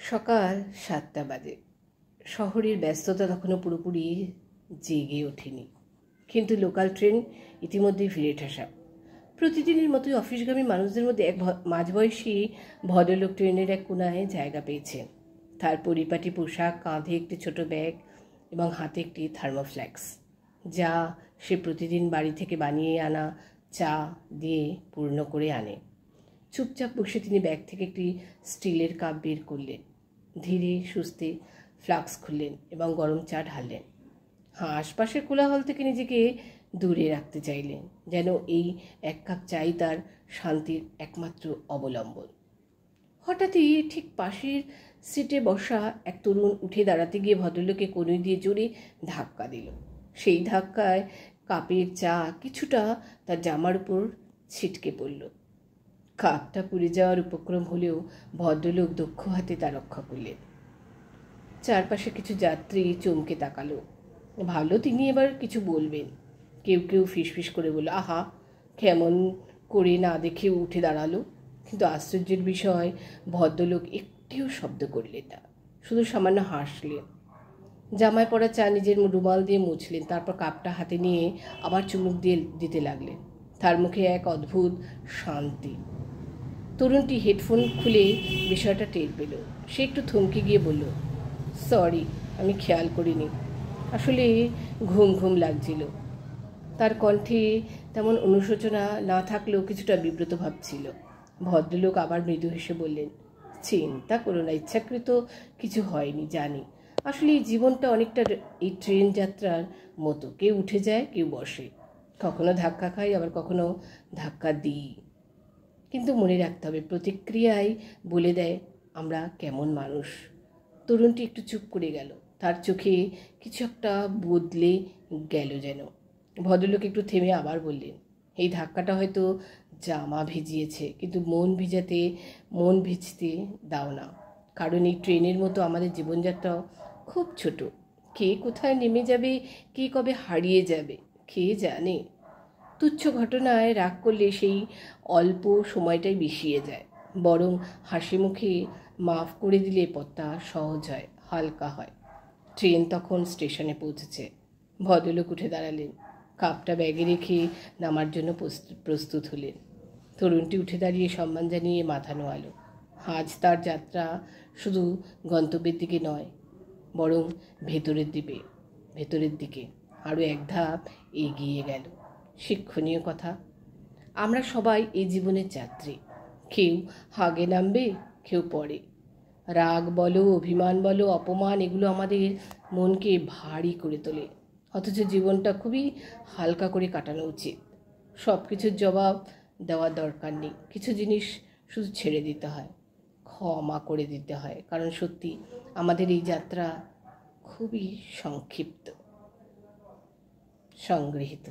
সকাল 7টা বাজে। শহরের ব্যস্ততা তখনও পুরোপুরি জেগে ওঠেনি, কিন্তু লোকাল ট্রেন ইতিমধ্যেই ফিরে ঠাসা। প্রতিদিনের মতোই অফিসগামী মানুষদের মধ্যে এক মাঝবয়সী ভদ্রলোক ট্রেনের এক কোনায় জায়গা পেয়েছেন। তার পরিপাটি পোশাক, কাঁধে একটি ছোট ব্যাগ এবং হাতে একটি থার্মোফ্ল্যাক্স, যা সে প্রতিদিন বাড়ি থেকে বানিয়ে আনা চা দিয়ে পূর্ণ করে আনে। চুপচাপ বসে তিনি ব্যাগ থেকে একটি স্টিলের কাপ বের করলেন, ধীরে সুস্থে ফ্লাক্স খুললেন এবং গরম চা ঢাললেন। আশপাশের কোলাহল থেকে নিজেকে দূরে রাখতে চাইলেন, যেন এই এক কাপ চাই তার শান্তির একমাত্র অবলম্বন। হঠাৎই ঠিক পাশের সিটে বসা এক তরুণ উঠে দাঁড়াতে গিয়ে ভদ্রলোকে কনুই দিয়ে জোরে ধাক্কা দিল। সেই ধাক্কায় কাপের চা কিছুটা তার জামার উপর ছিটকে পড়ল। কাপটা পুড়ে যাওয়ার উপক্রম হলেও ভদ্রলোক দক্ষ হাতে তা রক্ষা করলেন। চারপাশে কিছু যাত্রী চমকে তাকালো, ভালো তিনি এবার কিছু বলবেন। কেউ কেউ ফিসফিস করে বলল, আহা, কেমন করে না দেখে উঠে দাঁড়ালো। কিন্তু আশ্চর্যের বিষয়, ভদ্রলোক একটিও শব্দ করলেন না, শুধু সামান্য হাসলেন। জামায় পড়া চা নিজের রুমাল দিয়ে মুছলেন, তারপর কাপটা হাতে নিয়ে আবার চুমুক দিয়ে দিতে লাগলেন। তার মুখে এক অদ্ভুত শান্তি। তরুণটি হেডফোন খুলে বিষয়টা টের পেল। সে একটু থমকে গিয়ে বলল, সরি, আমি খেয়াল করিনি, আসলে ঘুম ঘুম লাগছিল। তার কণ্ঠে তেমন অনুশোচনা না থাকলেও কিছুটা বিব্রত ভাব ছিল। ভদ্রলোক আবার মৃদু হেসে বললেন, চিন্তা করো না, ইচ্ছাকৃত কিছু হয়নি, জানি। আসলে এই জীবনটা অনেকটা এই ট্রেন যাত্রার মতো, কেউ উঠে যায়, কেউ বসে, কখনো ধাক্কা খাই, আবার কখনো ধাক্কা দিই। কিন্তু মনে রাখতে হবে, প্রতিক্রিয়াই বলে দেয় আমরা কেমন মানুষ। তরুণটি একটু চুপ করে গেল, তার চোখে কিছু একটা বদলে গেল যেন। ভদ্রলোক একটু থেমে আবার বললেন, এই ধাক্কাটা হয়তো জামা ভিজিয়েছে, কিন্তু মন ভিজতে দাও না। কারণ এই ট্রেনের মতো আমাদের জীবনযাত্রাও খুব ছোট। কে কোথায় নেমে যাবে, কে কবে হারিয়ে যাবে, কে জানে। তুচ্ছ ঘটনায় রাগ করলে সেই অল্প সময়টাই বিষিয়ে যায়, বরং হাসি মুখে মাফ করে দিলে পথটা সহজ হয়, হালকা হয়। ট্রেন তখন স্টেশনে পৌঁছেছে। ভদ্রলোক উঠে দাঁড়ালেন, কাপটা ব্যাগে রেখে নামার জন্য প্রস্তুত হলেন। তরুণটি উঠে দাঁড়িয়ে সম্মান জানিয়ে মাথা নোয়ালো। আজ তার যাত্রা শুধু গন্তব্যের দিকে নয়, বরং ভেতরের দিকে আরও এক ধাপ এগিয়ে গেল। শিক্ষণীয় কথা, আমরা সবাই এই জীবনের যাত্রী। কেউ আগে নামবে, কেউ পরে। রাগ বলো, অভিমান বলো, অপমান, এগুলো আমাদের মনকে ভারী করে তোলে। অথচ জীবনটা খুবই হালকা করে কাটানো উচিত। সব কিছুর জবাব দেওয়ার দরকার নেই, কিছু জিনিস শুধু ছেড়ে দিতে হয়, ক্ষমা করে দিতে হয়। কারণ সত্যি আমাদের এই যাত্রা খুবই সংক্ষিপ্ত। সংগৃহীত।